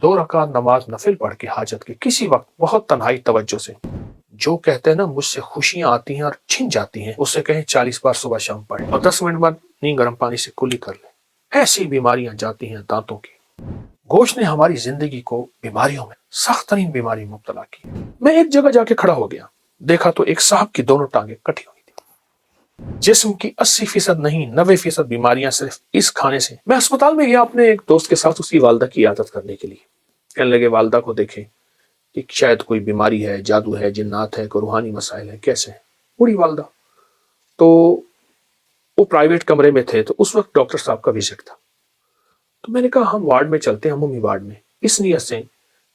دو رکعت نماز نفل پڑھ کے حاجت کے کسی وقت بہت تنہائی توجہ سے جو کہتے ہیں نا مجھ سے خوشیاں آتی ہیں اور چھن جاتی ہیں، اس سے کہیں 40 بار صبح شام پڑھیں اور 10 منٹ بعد نیم گرم پانی سے کلی کر لیں۔ ایسی بیماریاں جاتی ہیں دانتوں کی۔ گوشت نے ہماری زندگی کو بیماریوں میں سخت ترین بیماری مبتلا کی۔ میں ایک جگہ جا کے کھڑا ہو گیا، دیکھا تو ایک صاحب کی دونوں ٹانگیں کٹی ہوئی تھی۔ جسم کی 80% نہیں 90% بیماریاں صرف اس کھانے سے۔ میں اسپتال میں گیا اپنے ایک دوست کے ساتھ اس کی والدہ کی عیادت کرنے کے لیے۔ کہنے لگے والدہ کو دیکھیں کہ شاید کوئی بیماری ہے، جادو ہے، جنات ہے، کوئی روحانی مسائل ہے، کیسے ہیں؟ بوڑھی والدہ۔ تو وہ پرائیویٹ کمرے میں تھے، تو اس وقت ڈاکٹر صاحب کا وزٹ تھا۔ تو میں نے کہا ہم وارڈ میں چلتے ہیں، عمومی وارڈ میں، اس نیت سے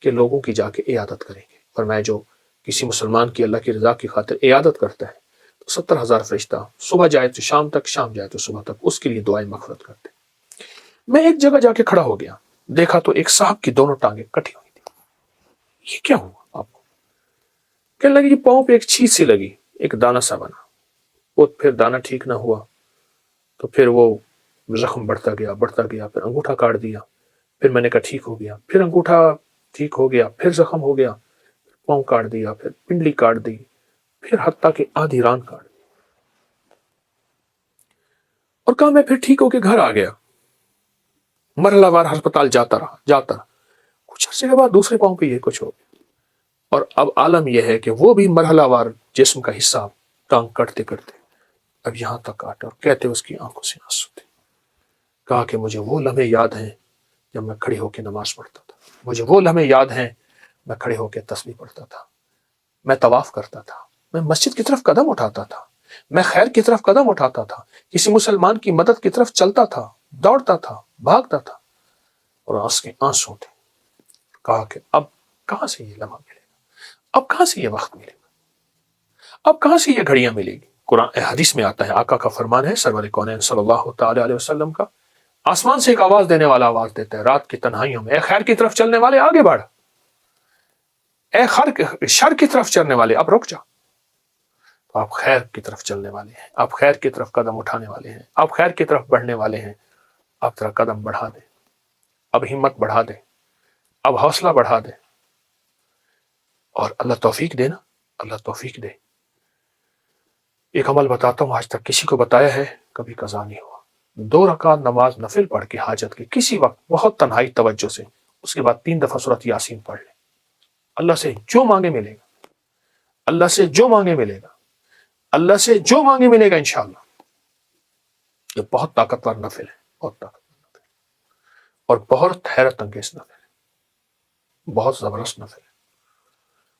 کہ لوگوں کی جا کے عیادت کریں گے۔ فرمایا جو کسی مسلمان کی اللہ کی رضا کی خاطر عیادت کرتا ہے تو 70,000 فرشتہ صبح جائے تو شام تک، شام جائے تو صبح تک اس کے لیے دعائیں مغفرت کرتے ہیں۔ میں ایک جگہ جا کے کھڑا ہو گیا، دیکھا تو ایک صاحب کی دونوں ٹانگیں کٹی ہوئی تھی۔ یہ کیا ہوا آپ کو؟ کہنے لگی کہ پاؤں پہ ایک چیز سی لگی، ایک دانہ سا بنا، وہ پھر دانہ ٹھیک نہ ہوا تو پھر وہ زخم بڑھتا گیا، پھر انگوٹھا کاٹ دیا، پھر میں نے کہا ٹھیک ہو گیا، پھر انگوٹھا ٹھیک ہو گیا، پھر زخم ہو گیا، پاؤں کاٹ دیا، پھر پنڈلی کاٹ دی، پھر حتیٰ کہ آدھی ران کاٹ دی، اور کہا میں پھر ٹھیک ہو کے گھر آ گیا۔ مرحلہ وار ہسپتال جاتا رہا۔ کچھ عرصے کے بعد دوسرے پاؤں پہ یہ کچھ ہو گیا، اور اب عالم یہ ہے کہ وہ بھی مرحلہ وار جسم کا حصہ ٹانگ کٹتے اب یہاں تک کاٹا، اور کہتے اس کی آنکھوں سے آنسو تھے۔ کہا کہ مجھے وہ لمحے یاد ہیں جب میں کھڑے ہو کے نماز پڑھتا تھا، مجھے وہ لمحے یاد ہیں میں کھڑے ہو کے تسبیح پڑھتا تھا، میں طواف کرتا تھا، میں مسجد کی طرف قدم اٹھاتا تھا، میں خیر کی طرف قدم اٹھاتا تھا، کسی مسلمان کی مدد کی طرف چلتا تھا، دوڑتا تھا، بھاگتا تھا، اور اس کے آنسو تھے۔ کہا کہ اب کہاں سے یہ لمحہ ملے گا، اب کہاں سے یہ وقت ملے گا، اب کہاں سے یہ گھڑیاں ملے گی۔ قرآن حدیث میں آتا ہے، آقا کا فرمان ہے سرور کونین صلی اللہ تعالی علیہ وسلم کا، آسمان سے ایک آواز دینے والا آواز دیتا ہے رات کی تنہائیوں میں، اے خیر کی طرف چلنے والے آگے بڑھ، اے شر کی طرف چلنے والے اب رک جا۔ تو آپ خیر کی طرف چلنے والے ہیں، آپ خیر کی طرف قدم اٹھانے والے ہیں، آپ خیر کی طرف بڑھنے والے ہیں، آپ ذرا قدم بڑھا دیں، اب ہمت بڑھا دیں، اب حوصلہ بڑھا دیں، اور اللہ توفیق دے نا، اللہ توفیق دے۔ ایک عمل بتاتا ہوں، آج تک کسی کو بتایا ہے، کبھی قضا نہیں ہوا۔ 2 رکعت نماز نفل پڑھ کے حاجت کے کسی وقت بہت تنہائی توجہ سے، اس کے بعد 3 دفعہ سورۃ یاسین پڑھ لیں۔ اللہ سے جو مانگے ملے گا، اللہ سے جو مانگے ملے گا، اللہ سے جو مانگے ملے گا انشاءاللہ۔ یہ بہت طاقتور نفل ہے، بہت طاقتور نفل ہے، اور بہت حیرت انگیز نفل ہے، بہت زبردست نفل ہے۔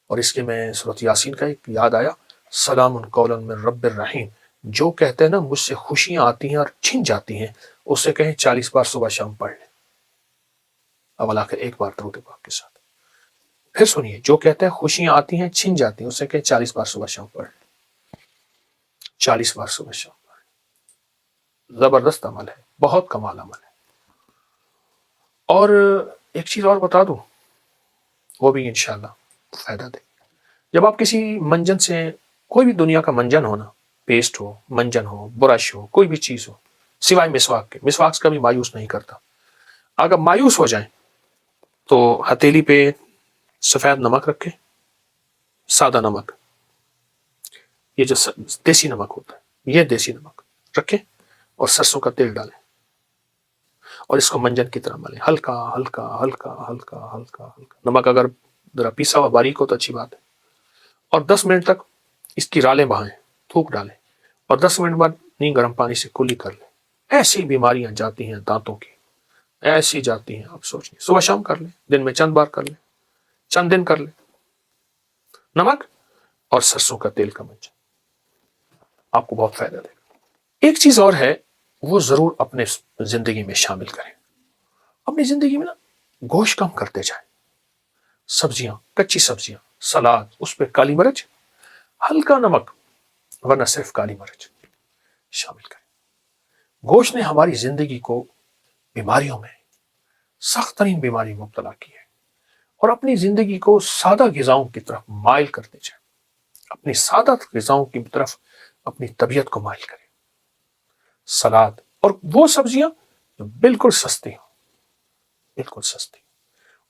اور اس کے میں سورۃ یاسین کا ایک یاد آیا، سلام قولا من رب الرحیم، جو کہتے ہیں نا مجھ سے خوشیاں آتی ہیں اور چھن جاتی ہیں، اس سے کہیں 40 بار صبح شام پڑھ لیں، اول آخر ایک بار درود پاک کے ساتھ۔ پھر سنیے، جو کہتے ہیں خوشیاں آتی ہیں چھن جاتی ہیں، اس سے کہیں 40 بار صبح شام پڑھ لیں، 40 بار صبح شام پڑھ لیں۔ زبردست عمل ہے، بہت کمال عمل ہے۔ اور ایک چیز اور بتا دوں، وہ بھی انشاءاللہ فائدہ دے۔ جب آپ کسی منجن سے، کوئی بھی دنیا کا منجن ہونا، پیسٹ ہو، منجن ہو، برش ہو، کوئی بھی چیز ہو، سوائے مسواک کے، مسواک سے کبھی مایوس نہیں کرتا۔ اگر مایوس ہو جائیں تو ہتھیلی پہ سفید نمک رکھیں، سادہ نمک، یہ جو دیسی نمک ہوتا ہے، یہ دیسی نمک رکھیں، اور سرسوں کا تیل ڈالیں، اور اس کو منجن کی طرح ملیں، ہلکا ہلکا ہلکا ہلکا ہلکا ہلکا۔ نمک اگر ذرا پیسا ہوا باریک ہو تو اچھی بات ہے۔ اور 10 منٹ تک اس کی رالیں بہائیں، تھوک ڈالیں، اور 10 منٹ بعد نیم گرم پانی سے کلی کر لیں۔ ایسی بیماریاں جاتی ہیں دانتوں کی، ایسی جاتی ہیں، آپ سوچیں، صبح شام کر لیں، دن میں چند بار کر لیں، چند دن کر لیں، نمک اور سرسوں کا تیل کا منجن، آپ کو بہت فائدہ دے گا۔ ایک چیز اور ہے، وہ ضرور اپنے زندگی میں شامل کریں۔ اپنی زندگی میں نا گوشت کم کرتے جائیں، سبزیاں، کچی سبزیاں، سلاد، اس پہ کالی مرچ، ہلکا نمک، ورنہ صرف کالی مرچ شامل کریں۔ گوشت نے ہماری زندگی کو بیماریوں میں سخت ترین بیماری مبتلا کی ہے، اور اپنی زندگی کو سادہ غذاؤں کی طرف مائل کرتے جائیں، اپنی سادہ غذاؤں کی طرف اپنی طبیعت کو مائل کریں۔ سلاد اور وہ سبزیاں جو بالکل سستی ہوں، بالکل سستی،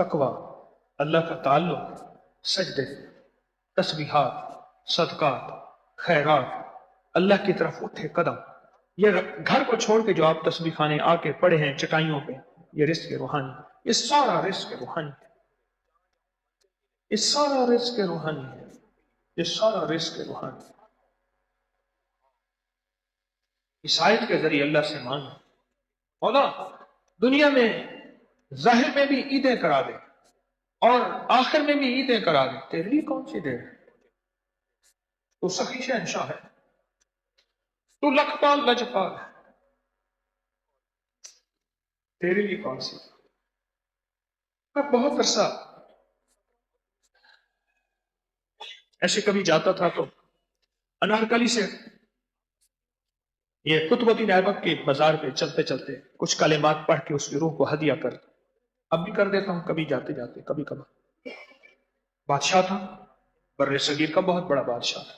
تقوی، اللہ کا تعلق، سجدے، تسبیحات، صدقات، خیرات، اللہ کی طرف اٹھے قدم، یہ گھر کو چھوڑ کے جو آپ تسبیح خانے آ کے پڑے ہیں چٹائیوں پہ، یہ رزق روحانی، یہ سارا رزق روحانی، یہ سارا رزق روحانی ہے، یہ سارا رزق روحانی۔ اس آیت کے ذریعے اللہ سے مانگ، مولا دنیا میں ظاہر میں بھی عیدیں کرا دے اور آخر میں بھی عیدیں کرا دے، تیرے لیے کون سی دیر ہے؟ تو سخی شہنشاہ ہے، تو لکھپال لجپال ہے، تیرے لیے کون سی؟ میں بہت عرصہ ایسے کبھی جاتا تھا تو انارکلی سے یہ قطب الدین ایبک کے بازار پہ چلتے چلتے کچھ کلمات پڑھ کے اس کی روح کو ہدیہ کر، اب بھی کر دیتا ہوں کبھی جاتے جاتے کبھی کبھی۔ بادشاہ تھا، بر صغیر کا بہت بڑا بادشاہ تھا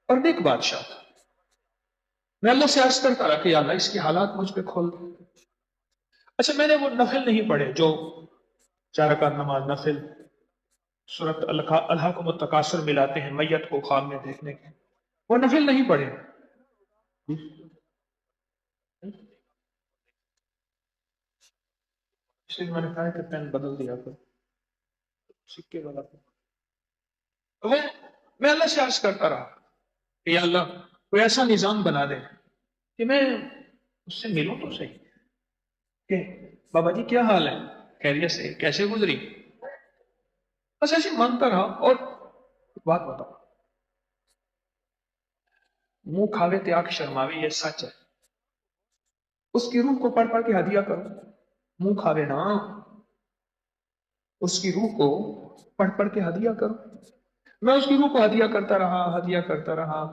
اور نیک بادشاہ تھا۔ میں اللہ سے عرض کرتا رہا کہ یا اللہ اس کے حالات مجھ پہ کھول دے۔ اچھا میں نے وہ نفل نہیں پڑھے جو 4 رکعت نماز نفل، سورۃ الہاکم التکاثر ملاتے ہیں میت کو خواب میں دیکھنے کے، وہ نفل نہیں پڑھے۔ اس لیے میں نے کہا کہ پین بدل دیا کر، سکے والا تو میں اللہ سے عرض کرتا رہا کہ یا اللہ کوئی ایسا نظام بنا دے کہ میں اس سے ملوں تو صحیح، کہ بابا جی کیا حال ہے، خیریت سے، کیسے گزری، بس ایسے مانگتا رہا۔ اور بات بتاؤ، منہ کھاوے تے آنکھ شرماوے، یہ سچ ہے۔ اس کی روح کو پڑھ پڑھ کے ہدیہ کرو، منہ کھاوے نا، اس کی روح کو پڑھ پڑھ کے ہدیہ کرو۔ میں اس کی روح کو ہدیہ کرتا رہا، ہدیہ کرتا رہا،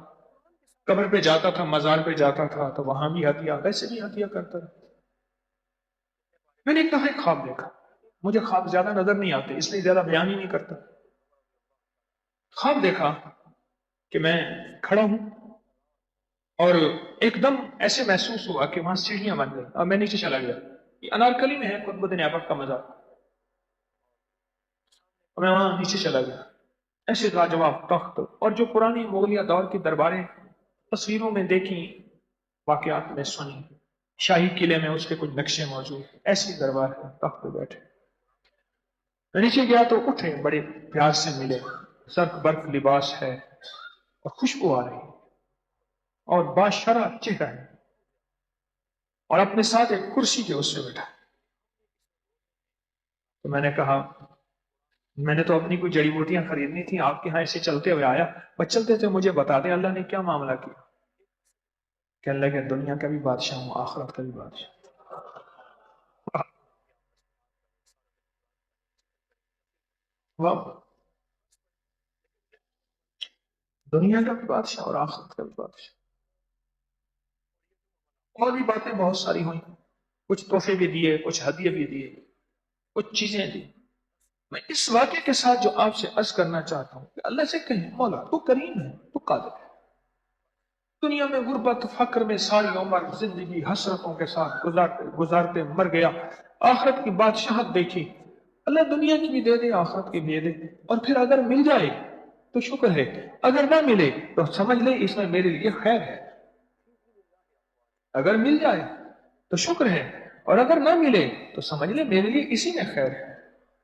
قبر پہ جاتا تھا، مزار پہ جاتا تھا تو وہاں بھی ہدیہ، ویسے بھی ہدیہ کرتا رہا۔ میں نے ایک دفعہ ایک خواب دیکھا، مجھے خواب زیادہ نظر نہیں آتے اس لیے زیادہ بیان ہی نہیں کرتا۔ خواب دیکھا کہ میں کھڑا ہوں اور ایک دم ایسے محسوس ہوا کہ وہاں سیڑھیاں بن گئی اور میں نیچے چلا گیا۔ یہ انارکلی میں ہے قطب الدین ایبک کا مزار، اور میں وہاں نیچے چلا گیا۔ ایسے لاجواب تخت اور جو پرانی مغلیہ دور کی درباریں تصویروں میں دیکھی، واقعات میں سنی، شاہی قلعے میں اس کے کچھ نقشے موجود، ایسی دربار ہے، تخت پہ بیٹھے۔ میں نیچے گیا تو اٹھے، بڑے پیار سے ملے، زرق برق لباس ہے اور خوشبو آ رہی اور باشرہ چہرہ ہے، اور اپنے ساتھ ایک کرسی کے اس سے بیٹھا۔ تو میں نے کہا میں نے تو اپنی کوئی جڑی بوٹیاں خریدنی تھی، آپ کے ہاں ایسے چلتے ہوئے آیا، بس چلتے تھے مجھے بتا دیں اللہ نے کیا معاملہ کیا۔ کہنے لگے دنیا کا بھی بادشاہ ہوں، آخرت کا بھی بادشاہ۔ واہ، دنیا کا بھی بادشاہ اور آخرت کا بھی بادشاہ۔ اور بھی باتیں بہت ساری ہوئی، کچھ تحفے بھی دیے، کچھ ہدیے بھی دیے، کچھ چیزیں دی۔ میں اس واقعے کے ساتھ جو آپ سے عرض کرنا چاہتا ہوں کہ اللہ سے کہیں مولا تو کریم ہے، تو قادر ہے۔ دنیا میں غربت فقر میں ساری عمر زندگی حسرتوں کے ساتھ گزارتے گزارتے مر گیا، آخرت کی بادشاہت دیکھی، اللہ دنیا کی بھی دے دے آخرت کی بھی دے دے، اور پھر اگر مل جائے تو شکر ہے، اگر نہ ملے تو سمجھ لے اس میں میرے لیے خیر ہے۔ اگر مل جائے تو شکر ہے، اور اگر نہ ملے تو سمجھ لے میرے لیے اسی میں خیر ہے۔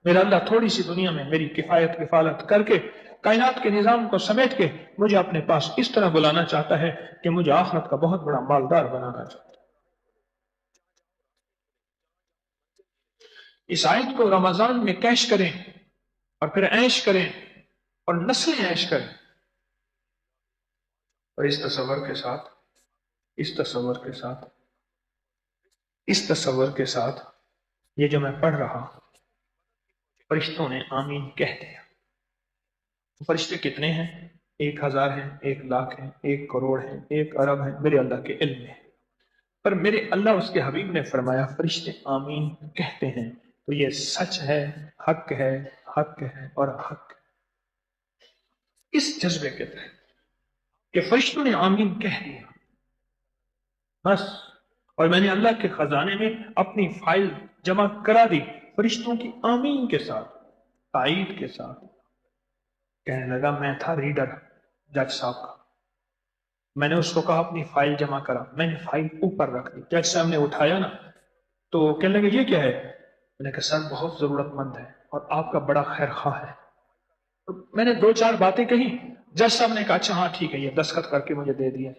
میرا اللہ تھوڑی سی دنیا میں میری کفایت کفالت کر کے کائنات کے نظام کو سمیٹ کے مجھے اپنے پاس اس طرح بلانا چاہتا ہے کہ مجھے آخرت کا بہت بڑا مالدار بنانا چاہتا ہے۔ اس آیت کو رمضان میں کیش کریں اور پھر عیش کریں اور نسلیں عیش کریں، اور اس تصور کے ساتھ یہ جو میں پڑھ رہا ہوں، فرشتوں نے آمین کہہ دیا۔ فرشتے کتنے ہیں؟ 1000 ہیں، 1,00,000 ہیں، 1 کروڑ ہیں، 1 ارب ہیں، میرے اللہ کے علم میں۔ پر میرے اللہ اس کے حبیب نے فرمایا فرشتے آمین کہتے ہیں تو یہ سچ ہے، حق ہے، حق ہے اور حق ہے۔ اس جذبے کے تحت کہ فرشتوں نے آمین کہہ دیا بس، اور میں نے اللہ کے خزانے میں اپنی فائل جمع کرا دی، فرشتوں کی آمین کے ساتھ، تائید کے ساتھ کہنے لگا میں تھا ریڈر جج صاحب کا، میں نے اس کو کہا اپنی فائل جمع کرا، میں نے فائل اوپر رکھ دی، جج صاحب نے اٹھایا نا تو کہنے لگے یہ کیا ہے؟ میں نے کہا سر بہت ضرورت مند ہے اور آپ کا بڑا خیر خواہ ہے۔ تو میں نے 2-4 باتیں کہی، جج صاحب نے کہا اچھا ہاں ٹھیک ہے، یہ دستخط کر کے مجھے دے دیا۔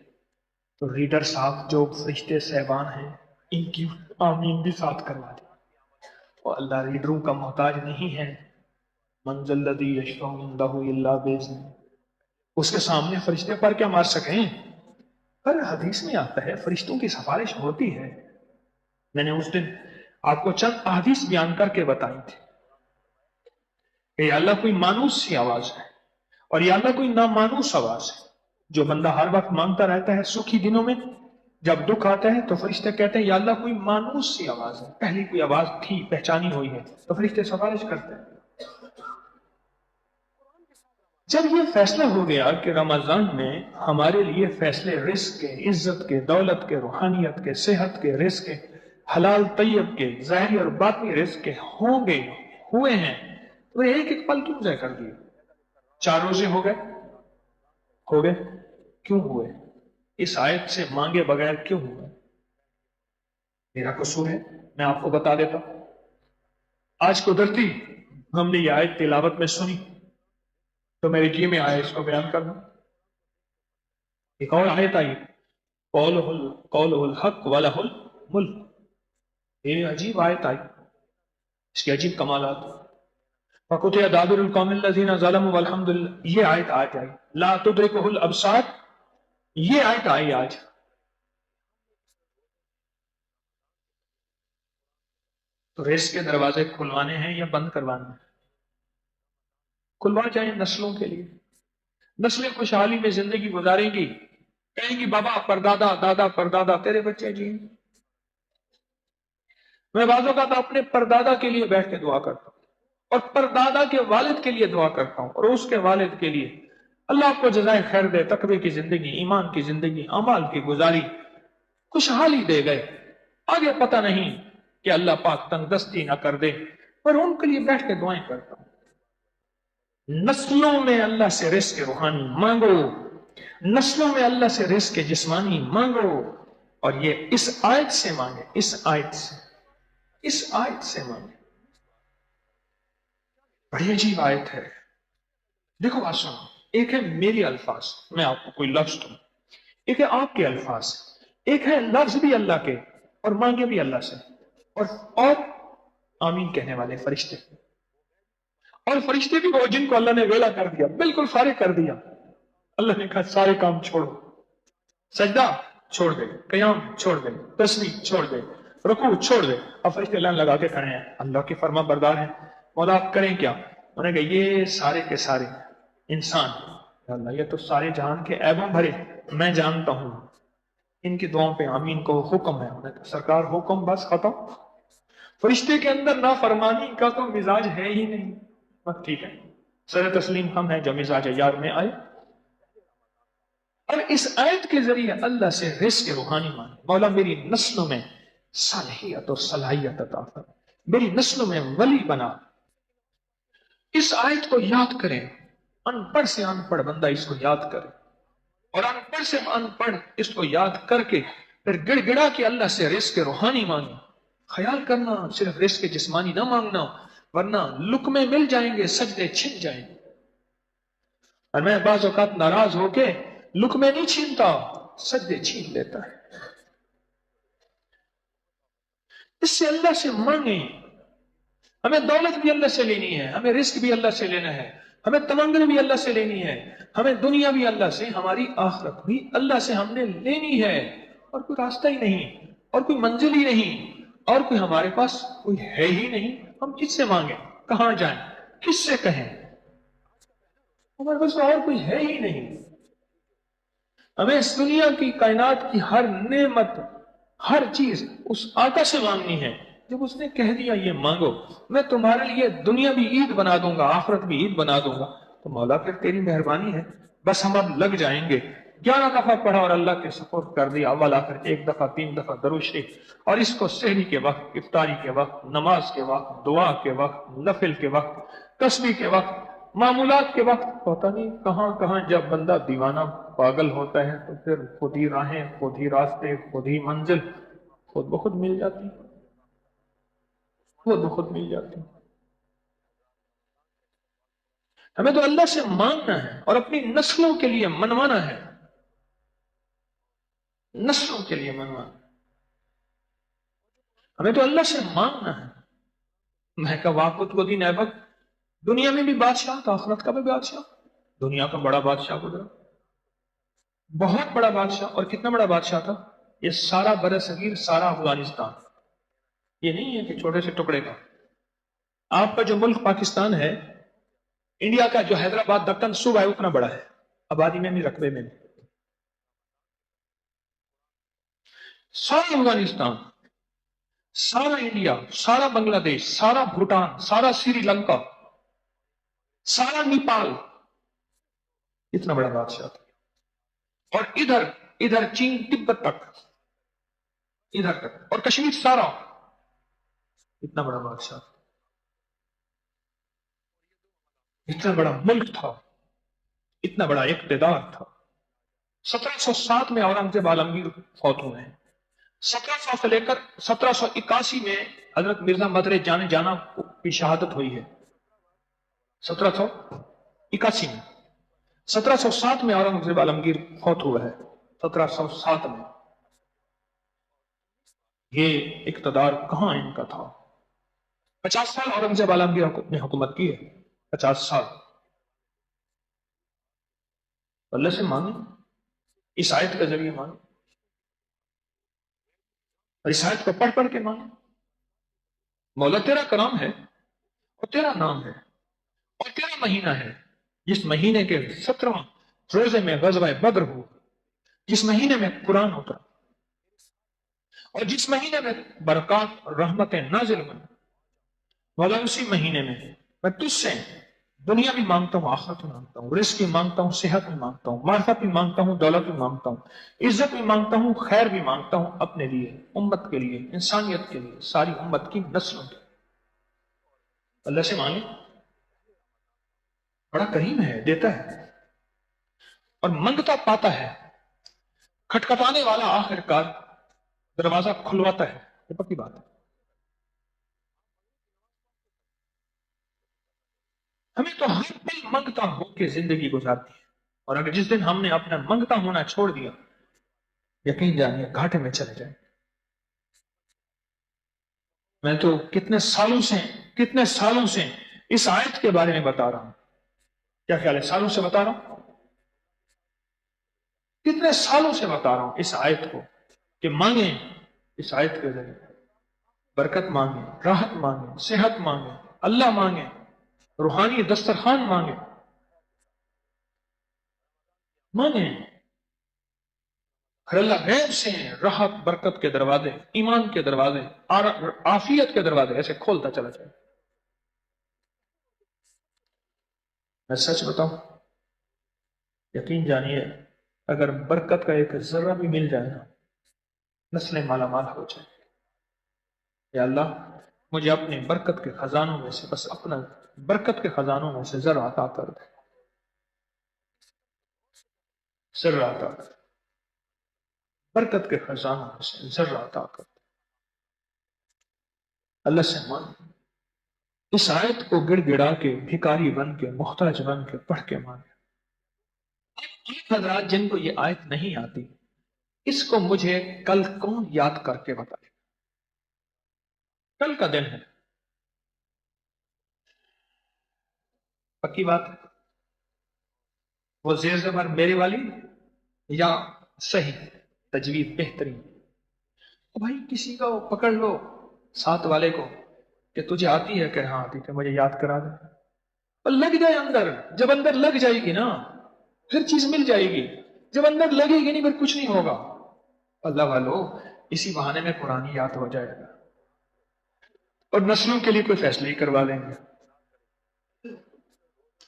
تو ریڈر صاحب جو فرشتے صاحبان ہیں ان کی آمین بھی ساتھ کروا دی۔ اور اللہ ریڈروں کا محتاج نہیں ہے، من ذا الذی یشفع عندہ الا باذنہ، اس کے سامنے فرشتے پر کیا مار سکیں؟ پر حدیث میں آتا ہے فرشتوں کی سفارش ہوتی ہے۔ میں نے اس دن آپ کو چند احادیث بیان کر کے بتائی تھی کہ یا اللہ کوئی مانوس سی آواز ہے اور یا اللہ کوئی نامانوس آواز ہے جو بندہ ہر وقت مانگتا رہتا ہے سکھی دنوں میں، جب دکھ آتا ہے تو فرشتے کہتے ہیں یا اللہ کوئی مانوس سی آواز ہے، پہلی کوئی آواز تھی پہچانی ہوئی ہے، تو فرشتے سفارش کرتے ہیں۔ جب یہ فیصلہ ہو گیا کہ رمضان میں ہمارے لیے فیصلے رزق کے، عزت کے، دولت کے، روحانیت کے، صحت کے، رزق کے، حلال طیب کے، ظاہری اور باطنی رزق کے ہوں گے، ہوئے ہیں، تو ایک ایک پل کیوں ضائع کر دیے؟ 4 روزے ہو گئے کیوں ہوئے؟ اس آیت سے مانگے بغیر کیوں ہوئے؟ میرا قصور ہے، میں آپ کو بتا دیتا ہوں۔ آج قدرتی ہم نے یہ آیت تلاوت میں سنی تو میرے جی میں آیا اس کو بیان کرنا۔ ایک اور آیت آئی قولہ الحق ولہ الملک، یہ عجیب آیت آئی، اس کے عجیب کمالات۔ فقطع دابر القوم الذین ظلموا والحمد للہ، یہ آیت آئی، لا تدرکہ الابصار، یہ آیت آئی آج۔ تو رزق کے دروازے کھلوانے ہیں یا بند کروانے ہیں؟ کھلوا جائیں نسلوں کے لیے، نسلیں خوشحالی میں زندگی گزاریں گی، کہیں گی بابا پردادا دادا پردادا تیرے بچے جی۔ میں بعض اوقات اپنے پردادا کے لیے بیٹھ کے دعا کرتا ہوں اور پردادا کے والد کے لیے دعا کرتا ہوں اور اس کے والد کے لیے، اللہ آپ کو جزائے خیر دے، تقوی کی زندگی، ایمان کی زندگی، اعمال کی گزاری، خوشحالی دے گئے، آگے پتہ نہیں کہ اللہ پاک تنگ دستی نہ کر دے، پر ان کے لیے بیٹھ کے دعائیں کرتا ہوں۔ نسلوں میں اللہ سے رزق روحانی مانگو، نسلوں میں اللہ سے رزق جسمانی مانگو، اور یہ اس آیت سے مانگے، اس آیت سے مانگے۔ بڑی عجیب آیت ہے، دیکھو بات سنو، ایک ہے میری الفاظ، میں آپ کو کوئی لفظ دوں، ایک ہے آپ کے الفاظ، ایک ہے لفظ بھی اللہ کے اور مانگے بھی اللہ سے، اور آمین کہنے والے فرشتے، اور فرشتے بھی وہ جن کو اللہ نے ویلا کر دیا، بالکل فارغ کر دیا۔ اللہ نے کہا سارے کام چھوڑو، سجدہ چھوڑ دے، قیام چھوڑ دے، تسبیح چھوڑ دے، رکوع چھوڑ دے، اور فرشتے لائن لگا کے کھڑے ہیں، اللہ کی فرما بردار ہیں، اور آپ کریں کیا؟ انہوں نے کہا یہ سارے کے سارے انسان، اللہ یہ تو سارے جہان کے عیبوں بھرے میں جانتا ہوں، ان کی دعاؤں پہ آمین کو حکم ہے۔ انہوں نے کہا سرکار حکم بس ختم، فرشتے کے اندر نافرمانی کا تو مزاج ہے ہی نہیں، بس ٹھیک ہے، سر تسلیم ہم ہیں جو مزاج یار میں آئے۔ اور اس آیت کے ذریعے اللہ سے رزق روحانی مانگے، مولا میری نسلوں میں صالحیت اور صلاحیت عطا فرما، میری نسلوں میں ولی بنا۔ اس آیت کو یاد کریں، ان پڑھ سے ان پڑھ بندہ اس کو یاد کرے، اور ان پڑھ سے ان پڑھ اس کو یاد کر کے پھر گڑ گڑا کے اللہ سے رزق روحانی مانگے۔ خیال کرنا صرف رزق جسمانی نہ مانگنا، ورنہ لقمے مل جائیں گے، سجدے چھن جائیں گے۔ اور میں بعض اوقات ناراض ہو کے لقمے نہیں چھینتا، سجدے چھین لیتا ہے۔ اس سے اللہ سے مانگیں، ہمیں دولت بھی اللہ سے لینی ہے، ہمیں رزق بھی اللہ سے لینا ہے، ہمیں تمنگن بھی اللہ سے لینی ہے، ہمیں دنیا بھی اللہ سے، ہماری آخرت بھی اللہ سے ہم نے لینی ہے، اور کوئی راستہ ہی نہیں، اور کوئی منزل ہی نہیں، اور کوئی ہمارے پاس کوئی ہے ہی نہیں۔ ہم کس سے مانگیں؟ کہاں جائیں؟ کس سے کہیں؟ ہمارے پاس اور کوئی ہے ہی نہیں۔ ہمیں اس دنیا کی، کائنات کی ہر نعمت، ہر چیز اس آقا سے مانگنی ہے۔ جب اس نے کہہ دیا یہ مانگو، میں تمہارے لیے دنیا بھی عید بنا دوں گا، آخرت بھی عید بنا دوں گا، تو مولا پھر تیری مہربانی ہے، بس ہم اب لگ جائیں گے 11 دفعہ پڑھا اور اللہ کے سپرد کر دیا، اول آخر 1 دفعہ 3 دفعہ درود شریف، اور اس کو سحری کے وقت، افطاری کے وقت، نماز کے وقت، دعا کے وقت، نفل کے وقت، تسبیح کے وقت، معمولات کے وقت، پتہ نہیں کہاں کہاں جب بندہ دیوانہ پاگل ہوتا ہے تو پھر خود ہی راہیں، خود ہی راستے، خود ہی منزل خود بخود مل جاتی، خود بخود مل جاتی۔ ہمیں تو اللہ سے مانگنا ہے اور اپنی نسلوں کے لیے منوانا ہے، نسلوں کے لیے منوانا ہے۔ ہمیں تو اللہ سے مانگنا ہے۔ میں کہا واقعت کو دین ایبک، دنیا میں بھی بادشاہ تھا، آخرت کا بھی بادشاہ، دنیا کا بڑا بادشاہ گزرا، بہت بڑا بادشاہ، اور کتنا بڑا بادشاہ تھا؟ یہ سارا برصغیر، سارا افغانستان، یہ نہیں ہے کہ چھوٹے سے ٹکڑے کا۔ آپ کا جو ملک پاکستان ہے، انڈیا کا جو حیدرآباد دکن صوبہ ہے اتنا بڑا ہے، آبادی میں بھی، رقبے میں بھی۔ سارا افغانستان، سارا انڈیا، سارا بنگلہ دیش، سارا بھوٹان، سارا سری لنکا، سارا نیپال، اتنا بڑا بادشاہ تھا۔ اور ادھر چین تبت تک، ادھر تک، اور کشمیر سارا، اتنا بڑا بادشاہ تھا، اتنا بڑا ملک تھا، اتنا بڑا اقتدار تھا۔ 1707 میں اورنگزیب عالمگیر فوت ہوئے ہیں، 1700 سے لے کر 1781 میں حضرت مرزا مدرے جانے جانا کی شہادت ہوئی ہے، 1781 میں۔ 1707 میں اورنگزیب عالمگیر فوت ہوا ہے، 1707 میں۔ یہ اقتدار کہاں ان کا تھا؟ 50 سال اورنگزیب عالمگیر نے حکومت کی ہے، 50 سال۔ اللہ سے مانگیں، اس آیت کے ذریعے مانگیں، اور اس آیت کو پڑھ پڑھ کے مانگیں۔ مولا تیرا کرام ہے اور تیرا نام ہے اور تیرا مہینہ ہے، جس مہینے کے 17واں روزے میں غزوہ بدر ہو، جس مہینے میں قرآن اترا، اور جس مہینے میں برکات اور رحمتیں نازل ہوئیں، مولا اسی مہینے میں تجھ سے دنیا بھی مانگتا ہوں، آخرت بھی مانگتا ہوں، رزق بھی مانگتا ہوں، صحت بھی مانگتا ہوں، معرفت بھی مانگتا ہوں، دولت بھی مانگتا ہوں، عزت بھی مانگتا ہوں، خیر بھی مانگتا ہوں، اپنے لیے، امت کے لیے، انسانیت کے لیے، ساری امت کی نسلوں کے۔ اللہ سے مانگے، بڑا کریم ہے، دیتا ہے، اور منگتا پاتا ہے، کھٹکھٹانے والا آخر کار دروازہ کھلواتا ہے، یہ پکی بات ہے۔ ہمیں تو ہر دل منگتا ہو کے زندگی گزارتی ہے، اور اگر جس دن ہم نے اپنا منگتا ہونا چھوڑ دیا، یقین جانیے گھاٹے میں چلے جائیں۔ میں تو کتنے سالوں سے اس آیت کے بارے میں بتا رہا ہوں، کیا خیال ہے؟ سالوں سے بتا رہا ہوں، کتنے سالوں سے بتا رہا ہوں اس آیت کو، کہ مانگیں اس آیت کے ذریعے، برکت مانگیں، راحت مانگیں، صحت مانگیں، اللہ مانگیں، روحانی دسترخوان مانگیں، مانگیں۔ پھر اللہ غیب سے راحت برکت کے دروازے، ایمان کے دروازے، عافیت کے دروازے ایسے کھولتا چلا جائے۔ میں سچ بتاؤں، یقین جانیے، اگر برکت کا ایک ذرہ بھی مل جائے نا، نسلیں مالا مال ہو جائے۔ یا اللہ مجھے اپنے برکت کے خزانوں میں سے، بس اپنا برکت کے خزانوں میں سے ذرا عطا کر دے، ذرا عطا کر دے، برکت کے خزانوں میں سے ذرا عطا کر دے۔ اللہ سے مانگ، اس آیت کو گڑ گڑا کے، بھکاری بن کے، محتاج بن کے پڑھ کے مانگے۔ حضرات جن کو یہ آیت نہیں آتی، اس کو مجھے کل کون یاد کر کے بتائے؟ کل کا دن ہے، پکی بات ہے، وہ زیر زبر میرے والی یا صحیح تجوید بہترین؟ بھائی کسی کا پکڑ لو ساتھ والے کو کہ تجھے آتی ہے، کہ ہاں آتی ہے، مجھے یاد کرا دے، اور لگ جائے اندر۔ جب اندر لگ جائے گی نا پھر چیز مل جائے گی، جب اندر لگے گی نہیں پھر کچھ نہیں ہوگا۔ اللہ والو اسی بہانے میں قرآن یاد ہو جائے گا، اور نسلوں کے لیے کوئی فیصلے ہی کروا لیں گے۔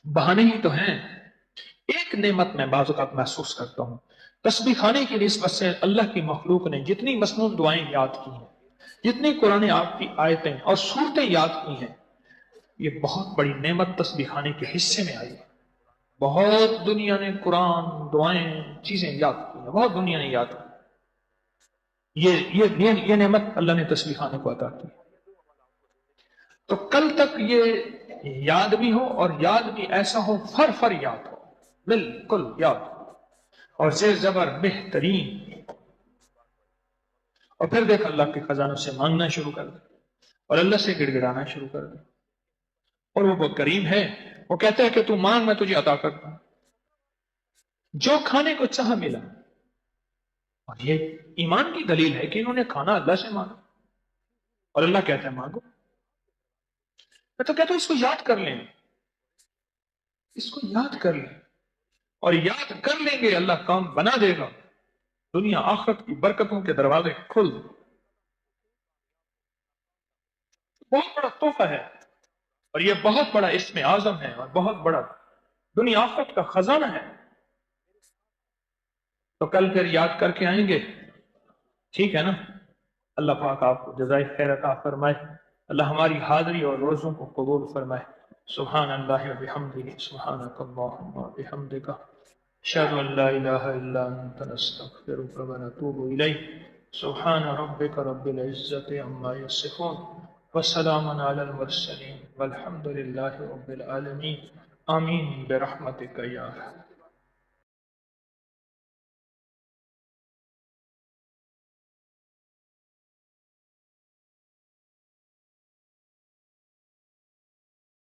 بہانے ہی تو ہیں۔ ایک نعمت میں بعض اوقات محسوس کرتا ہوں، تسبیح خانے کی نسبت سے اللہ کی مخلوق نے جتنی مسنون دعائیں یاد کی ہیں، جتنی قرآن آپ کی آیتیں اور صورتیں یاد کی ہیں، یہ بہت بڑی نعمت تسبیح خانے کے حصے میں آئی ہے۔ بہت دنیا نے قرآن، دعائیں، چیزیں یاد کی ہیں، بہت دنیا نے یاد کی۔ یہ نعمت اللہ نے تسبیح خانے کو عطا کی۔ تو کل تک یہ یاد بھی ہو، اور یاد بھی ایسا ہو فر یاد ہو، بالکل یاد ہو، اور زیر زبر بہترین۔ اور پھر دیکھ اللہ کے خزانوں سے مانگنا شروع کر دے، اور اللہ سے گڑ گڑانا شروع کر دے، اور وہ بہت کریم ہے، وہ کہتا ہے کہ تو مانگ میں تجھے عطا کرتا ہوں۔ جو کھانے کو چاہ ملا، اور یہ ایمان کی دلیل ہے کہ انہوں نے کھانا اللہ سے مانگا، اور اللہ کہتا ہے مانگو۔ میں تو کہتا ہوں اس کو یاد کر لیں، اس کو یاد کر لیں، اور یاد کر لیں گے اللہ کام بنا دے گا، دنیا آخرت کی برکتوں کے دروازے کھل دیں۔ بہت بڑا تحفہ ہے، اور یہ بہت بڑا اسم اعظم ہے، اور بہت بڑا دنیا آخرت کا خزانہ ہے۔ تو کل پھر یاد کر کے آئیں گے، ٹھیک ہے نا؟ اللہ پاک آپ کو جزائے خیر عطا فرمائے، اللہ ہماری حاضری اور روزوں کو قبول فرمائے۔ سبحان اللہ و بحمدہ، سبحانک اللہم و بحمدک، اشہد ان لا الہ الا انت، نستغفرک و نتوب الیک۔ سبحان ربک رب العزت عما یصفون، وسلام علی المرسلین، والحمد للہ رب العالمین، آمین برحمتک یا رب۔